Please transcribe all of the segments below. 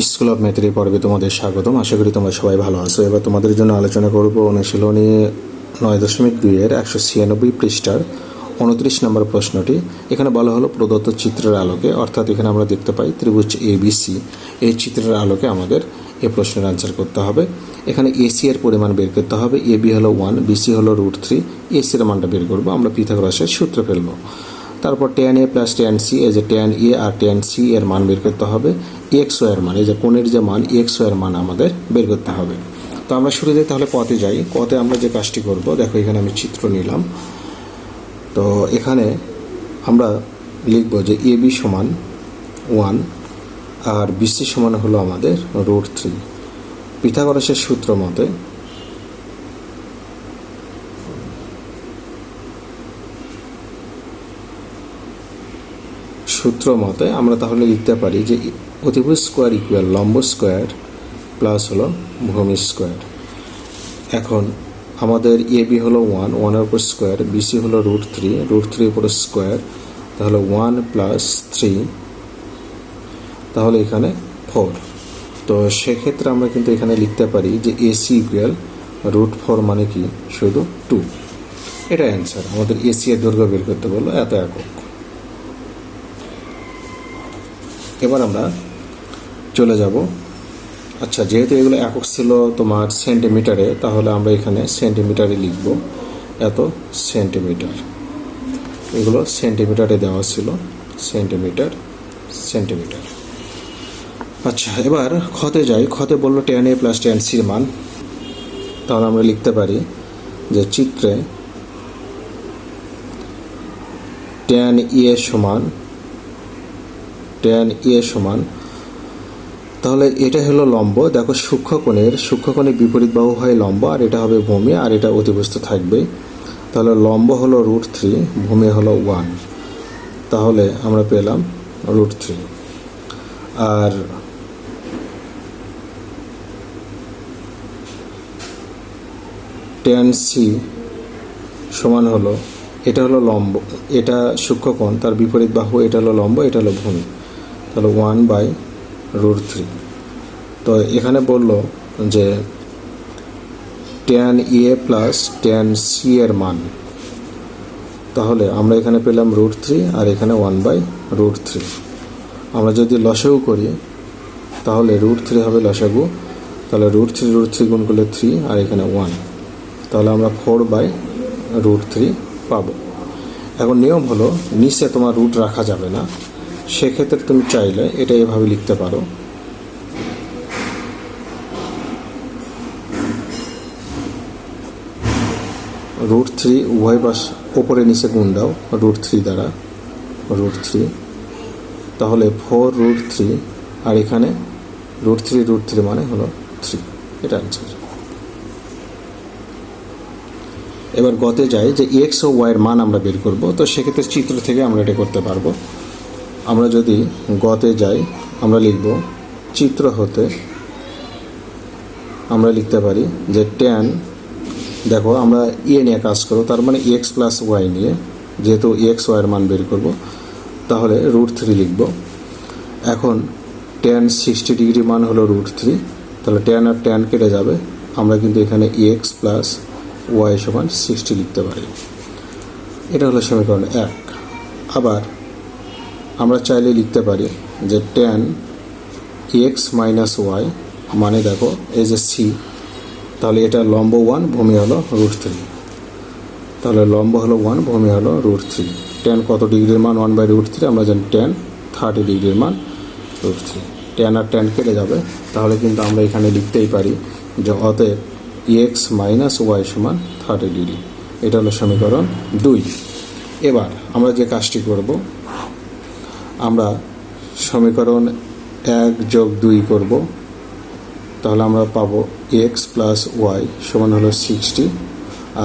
School of ম্যাথের এই পর্বে তোমাদের স্বাগতম। আশা করি তোমরা সবাই ভালো আছো। এবার তোমাদের জন্য আলোচনা করব অনুশীলনী 9.2-এর 196 পৃষ্ঠার 29 নম্বর প্রশ্নটি। এখানে বলা হলো প্রদত্ত চিত্রের আলোকে, অর্থাৎ এখানে আমরা দেখতে পাই ত্রিভুজ ABC, এই চিত্রের আলোকে আমাদের এই প্রশ্নের আনসার করতে হবে। এখানে AC এর পরিমাণ বের করতে হবে। AB হলো 1, BC হলো √3, AC এর মানটা বের করবো। আমরা পিথাগোরাসের সূত্র ফেলবো। তারপর tan A plus tan C, এই যে tan A R tan C এর মান বের করতে হবে। XY এর মান, এই যে কোণের যে মান XY এর মান আমাদের বের করতে হবে। তো আমরা শুরুতে তাহলে কতে যাই। কতে আমরা যে কাজটি করব, দেখো এখানে আমি চিত্র নিলাম। তো এখানে আমরা লিখব যে AB সমান 1 আর BC সমান হলো আমাদের √3। পিথাগোরাসের সূত্র মতে আমরা তাহলে লিখতে পারি যে অতিভুজ স্কোয়ার ইকুয়াল লম্ব স্কোয়ার প্লাস হলো ভূমি স্কোয়ার। এখন আমাদের AB হলো 1, 1 এর উপর স্কোয়ার, BC হলো √3 উপর স্কোয়ার, তাহলে 1 প্লাস 3, তাহলে এখানে 4। তো সেক্ষেত্রে আমরা কিন্তু এখানে লিখতে পারি যে AC ইকুয়াল √4 মানে কি শুধু 2। এটা অ্যান্সার। আমাদের AC এর দৈর্ঘ্য বের করতে বললো এত একক। এবার আমরা চলে যাব, আচ্ছা যেহেতু এগুলো একক ছিল তোমার সেন্টিমিটারে, তাহলে আমরা এখানে সেন্টিমিটারে লিখব এত সেন্টিমিটার। এগুলো সেন্টিমিটারে দেওয়া ছিল, সেন্টিমিটার। আচ্ছা এবার খতে যাই। খতে বললো tan A plus tan C মান। তাহলে আমরা লিখতে পারি যে চিত্রে tan A সমান, তাহলে এটা হলো লম্ব। দেখো সূক্ষ্মকোণের বিপরীত বাহু হয় লম্ব, আর এটা হবে ভূমি, আর এটা অতিভুজ থাকবে। তাহলে লম্ব হলো √3, ভূমি হলো 1, তাহলে আমরা পেলাম √3। আর tan C সমান হলো, এটা হলো লম্ব, এটা সূক্ষ্মকোণ, তার বিপরীত বাহু, এটা হলো লম্ব, এটা হলো ভূমি, তাহলে 1/√3। তো এখানে বলল যে tan A plus tan C এর মান, তাহলে আমরা এখানে পেলাম √3 আর এখানে 1/√3। আমরা যদি লসাগু করি তাহলে √3 হবে লসাগু, তাহলে √3 গুণ করলে 3 আর এখানে 1, তাহলে আমরা 4/√3 পাবো। এখন নিয়ম হলো নিচে তোমার রুট রাখা যাবে না, সেক্ষেত্রে তুমি চাইলে এটা এভাবে লিখতে পারো, √3 উভয় পাশ ওপরে নিচে গুণ দাও √3 দ্বারা, √3, তাহলে 4√3 আর এখানে √3 মানে হলো 3। এটা আনসার। এবার গতে যাই যে X ও Y এর মান আমরা বের করব। তো সেক্ষেত্রে চিত্র থেকে আমরা এটা করতে পারবো। আমরা যদি গতে যাই, আমরা লিখব চিত্র হতে আমরা লিখতে পারি যে tan, দেখো আমরা নিয়ে কাজ করব, তার মানে X প্লাস Y নিয়ে, যেহেতু X Y এর মান বের করব, তাহলে √3 লিখব। এখন tan 60 ডিগ্রি মান হলো √3, তাহলে tan আর tan কেটে যাবে, আমরা কিন্তু এখানে X প্লাস Y সমান 60 লিখতে পারি। এটা হলো সমীকরণ 1। আবার আমরা চাইলে লিখতে পারি যে tan X মাইনাস Y মানে দেখো এই যে C, তাহলে এটা লম্ব 1, ভূমি হলো √3, তাহলে লম্ব হলো 1, ভূমি হলো √3। tan কত ডিগ্রির মান 1/√3, আমরা জানি tan 30 ডিগ্রির মান √3। tan আর tan কেটে যাবে, তাহলে কিন্তু আমরা এখানে লিখতেই পারি যে অতএব X মাইনাস Y সমান 30 ডিগ্রি। এটা হলো সমীকরণ 2। এবার আমরা যে কাজটি করব, আমরা সমীকরণ 1+2 করব। তাহলে আমরা পাবো X প্লাস Y সমান হলো 60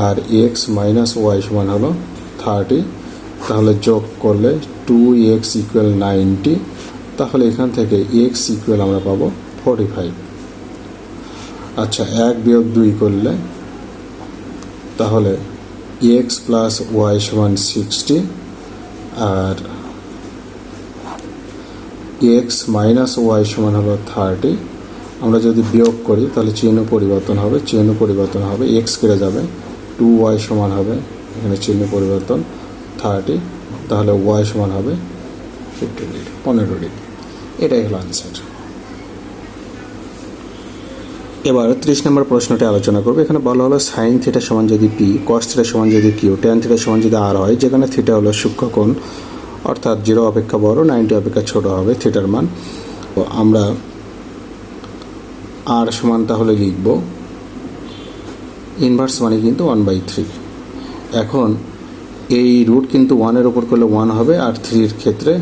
আর X মাইনাস Y সমান হলো 30, তাহলে যোগ করলে 2X ইকুয়াল 90, তাহলে এখান থেকে X ইকুয়াল আমরা পাবো 45। আচ্ছা 1-2 করলে তাহলে X প্লাস Y সমান 60 আর এক্স মাইনাস ওয়াই সমান হলো 30। আমরা যদি বিয়োগ করি তাহলে চিহ্ন পরিবর্তন হবে, এক্স কেটে যাবে, 2y সমান হবে, এখানে চিহ্ন পরিবর্তন 30, তাহলে ওয়াই সমান হবে 15 ডিগ্রি। এটাই হলো আনসার। এবার 30 নম্বর প্রশ্নটি আলোচনা করবো। এখানে বলা হলো সাইন থিটা সমান যদি পি, কস থিটা সমান যদি কিউ, ট্যান থিটা সমান যদি আর হয়, যেখানে থিটা হলো সূক্ষ্মকোণ, অর্থাৎ 0 অপেক্ষা বড়, 90 অপেক্ষা ছোট হবে থিটার মান। তো আমরা আর সমান তাহলে লিখব ইনভার্স মানে কিন্তু 1/3। এখন এই রুট কিন্তু 1-এর ওপর করলে 1 হবে, আর 3-র ক্ষেত্রে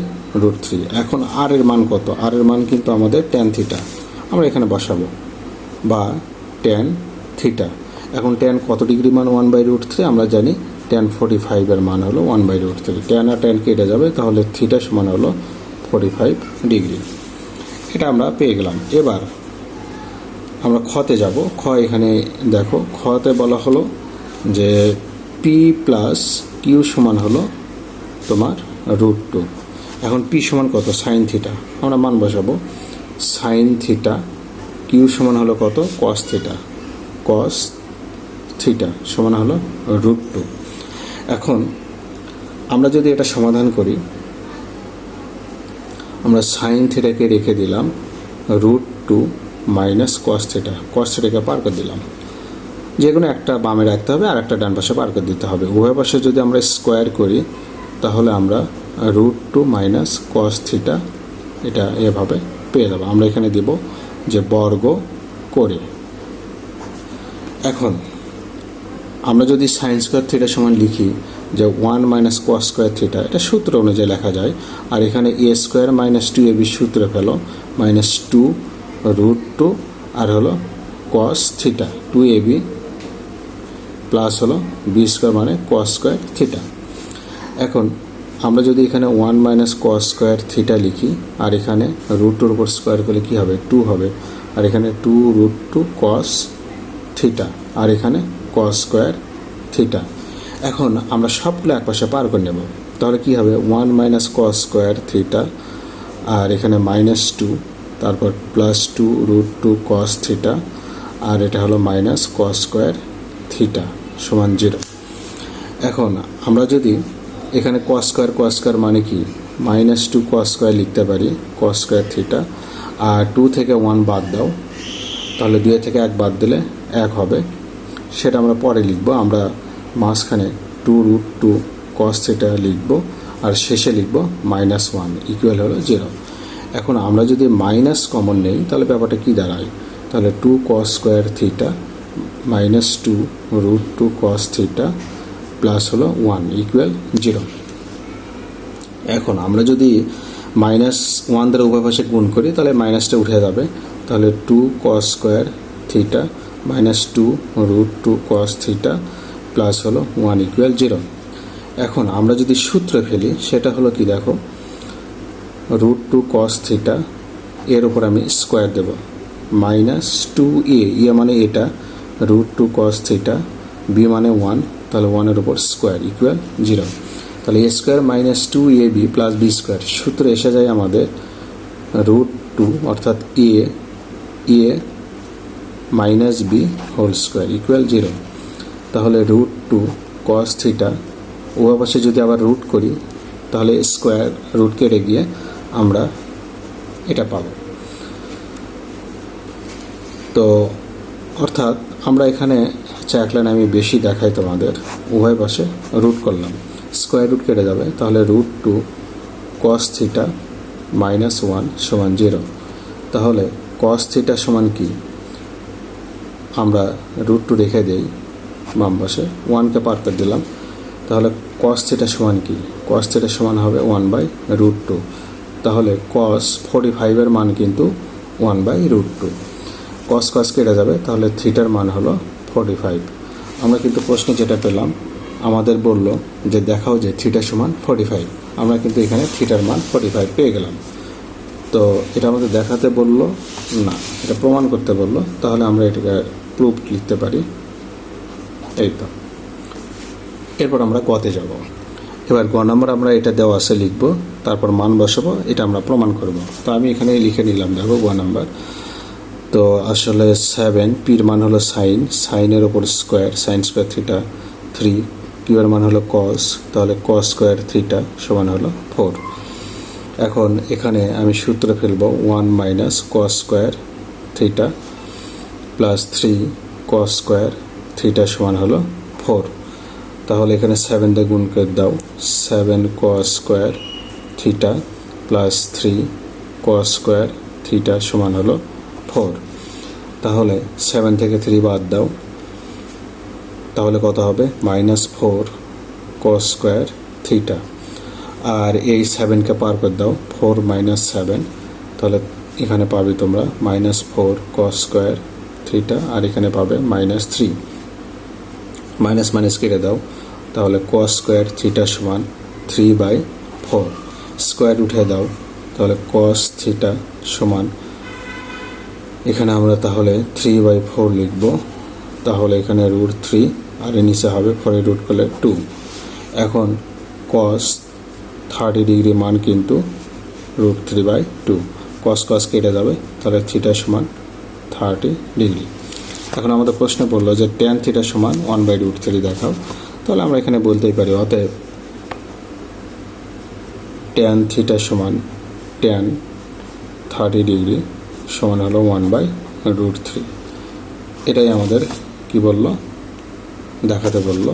√3। এখন আর এর মান কত? আর এর মান কিন্তু আমাদের ট্যান থিটা, আমরা এখানে বসাবো, বা ট্যান থিটা। এখন ট্যান কত ডিগ্রি মান? 1/√3। আমরা জানি ট্যান 45-এর মান হলো 1/√3। ট্যান আর ট্যান কেটে যাবে, তাহলে থিটা সমান হলো 45 ডিগ্রি। এটা আমরা পেয়ে গেলাম। এবার আমরা খতে যাব। খ এখানে দেখো, খতে বলা হলো যে পি প্লাস কিউ সমান হলো তোমার √2। এখন পি সমান কত? Sine theta. আমরা মান বসাবো, সাইন থিটা, কিউ সমান হলো কত? Cos theta. কস থিটা সমান হলো √2। এখন আমরা যদি এটা সমাধান করি, আমরা সাইন থিটাকে রেখে দিলাম, √2 মাইনাস কস থিটা, কস থিটাকে পার করে দিলাম। যে কোনো একটা বামে রাখতে হবে, আর একটা ডান পাশে পার করে দিতে হবে। উভয় পাশে যদি আমরা স্কোয়ার করি, তাহলে আমরা √2 মাইনাস কস থিটা এটা এভাবে পেয়ে যাবো। আমরা এখানে দেব যে বর্গ করে। এখন আমরা যদি সাইন স্কোয়ার থিটা সমান লিখি যে 1 মাইনাস কস স্কোয়ার থিটা, এটা সূত্র অনুযায়ী লেখা যায়। আর এখানে a স্কোয়ার মাইনাস 2ab সূত্রে ফেলো, -2 √2 আর হলো কস থিটা 2ab প্লাস হলো b স্কোয়ার মানে কস স্কোয়ার থিটা। এখন আমরা যদি এখানে 1 মাইনাস কস স্কোয়ার থিটা লিখি, আর এখানে √2-এর উপর স্কোয়ার করলে কী হবে? 2 হবে। আর এখানে 2 √2 কস থিটা, আর এখানে কস স্কোয়ার থিটা। এখন আমরা সবগুলো একপাশে পার করে নেব, তাহলে কী হবে? 1 মাইনাস কস স্কোয়ার থিটা, আর এখানে -2, তারপর +2 √2 কস থিটা, আর এটা হলো মাইনাস কস স্কোয়ার থিটা সমান 0। এখন আমরা যদি এখানে কস স্কোয়ার মানে কি? -2 কস স্কোয়ার লিখতে পারি, কস স্কোয়ার থিটা। আর 2 থেকে 1 বাদ দাও, তাহলে 2 থেকে 1 বাদ দিলে 1 হবে। সেটা আমরা পরে লিখব। আমরা মাঝখানে 2 √2 কস থিটা লিখব, আর শেষে লিখব -1 ইকুয়াল হলো 0। এখন আমরা যদি মাইনাস কমন নেই, তাহলে ব্যাপারটা কি দাঁড়ায়? তাহলে 2 cos square theta -2 √2 cos theta plus হলো 1 ইকুয়াল 0। এখন আমরা যদি -1 দ্বারা উভয় পাশে গুণ করি, তাহলে মাইনাসটা উঠে যাবে। তাহলে 2 cos square theta -2 √2 cos theta plus হলো 1 ইকুয়াল 0। এখন আমরা যদি সূত্রে ফেলি, সেটা হলো কি? দেখো, √2 কস থিটা এর ওপর আমি স্কোয়ার দেব, -2a, মানে এটা, √2 কস থিটা, b মানে 1, তাহলে 1-এর ওপর স্কোয়ার ইকুয়াল 0। তাহলে a square -2ab plus b square সূত্রে এসে যায় আমাদের √2 অর্থাৎ a minus b whole square equal 0। তাহলে √2 কস থিটা উভয় পাশে যদি আবার রুট করি, তাহলে স্কোয়ার রুট কেটে গিয়ে আমরা এটা পাব। তো অর্থাৎ আমরা এখানে এক লাইন আমি বেশি দেখাই তোমাদের, উভয় পাশে রুট করলাম, স্কোয়ার রুট কেটে যাবে, তাহলে √2 কস থিটা -1 সমান 0। তাহলে কস থিটা সমান কি? আমরা √2 রেখে দেই বাম পাশে, 1কে পার করে দিলাম, তাহলে কস থিটা সমান কি? কস থিটা সমান হবে 1/√2। তাহলে কস 45-এর মান কিন্তু 1/√2। কস কেটে যাবে, তাহলে থিটার মান হলো 45। আমরা কিন্তু প্রশ্নে যেটা পেলাম, আমাদের বলল যে দেখাও যে থিটা সমান 45। আমরা কিন্তু এখানে থিটার মান 45 পেয়ে গেলাম। তো এটা আমাদের দেখাতে বলল না, এটা প্রমাণ করতে বলল। তাহলে আমরা এটাকে প্রুফ লিখতে পারি, এই তো। এরপর আমরা গতে যাব। এবার গ নাম্বার আমরা এটা দেওয়া আছে লিখব, তারপর মান বসাবো, এটা আমরা প্রমাণ করব। তো আমি এখানে লিখে নিলাম, দেখো গ নাম্বার। তো আসলে 7 পির মান হলো সাইনের ওপর স্কোয়ার, সাইন স্কোয়ার থিটা 3, কিউর মান হলো কস, তাহলে কস স্কোয়ার থিটা সমান হলো 4। এখন এখানে আমি সূত্র ফেলবো 1 minus cos square theta plus 3 cos square theta সমান হলো 4। তাহলে এখানে 7 দিয়ে গুণ করে দাও, 7 cos square theta plus 3 cos square theta সমান হলো 4। তাহলে 7 থেকে 3 বাদ দাও, তাহলে কত হবে, -4 কস স্কোয়ার থিটা। আর এই 7কে পার করে দাও, 4 - 7, তাহলে এখানে পাবে তোমরা -4 কস স্কোয়ার থিটা, আর এখানে পাবে -3, মাইনাস মাইনাস কেটে দাও, তাহলে কস স্কোয়ার থিটা সমান 3/4, স্কোয়ার উঠে দাও, তাহলে কস থিটা সমান, এখানে আমরা তাহলে 3/4 লিখব। তাহলে এখানে √3 আর এর নিচে হবে 4 রুট করলে 2। এখন কস 30 ডিগ্রি মান কিন্তু √3/2, কস কস কেটে যাবে, তাহলে থিটা সমান 30 ডিগ্রি। এখন আমাদের প্রশ্ন পড়লো যে ট্যান থিটা সমান 1/√3 দেখাও। তাহলে আমরা এখানে বলতেই পারি অতএব ট্যান থিটা সমান ট্যান 30 ডিগ্রি সমান হলো 1/√3। এটাই আমাদের কি বললো, দেখাতে বললো।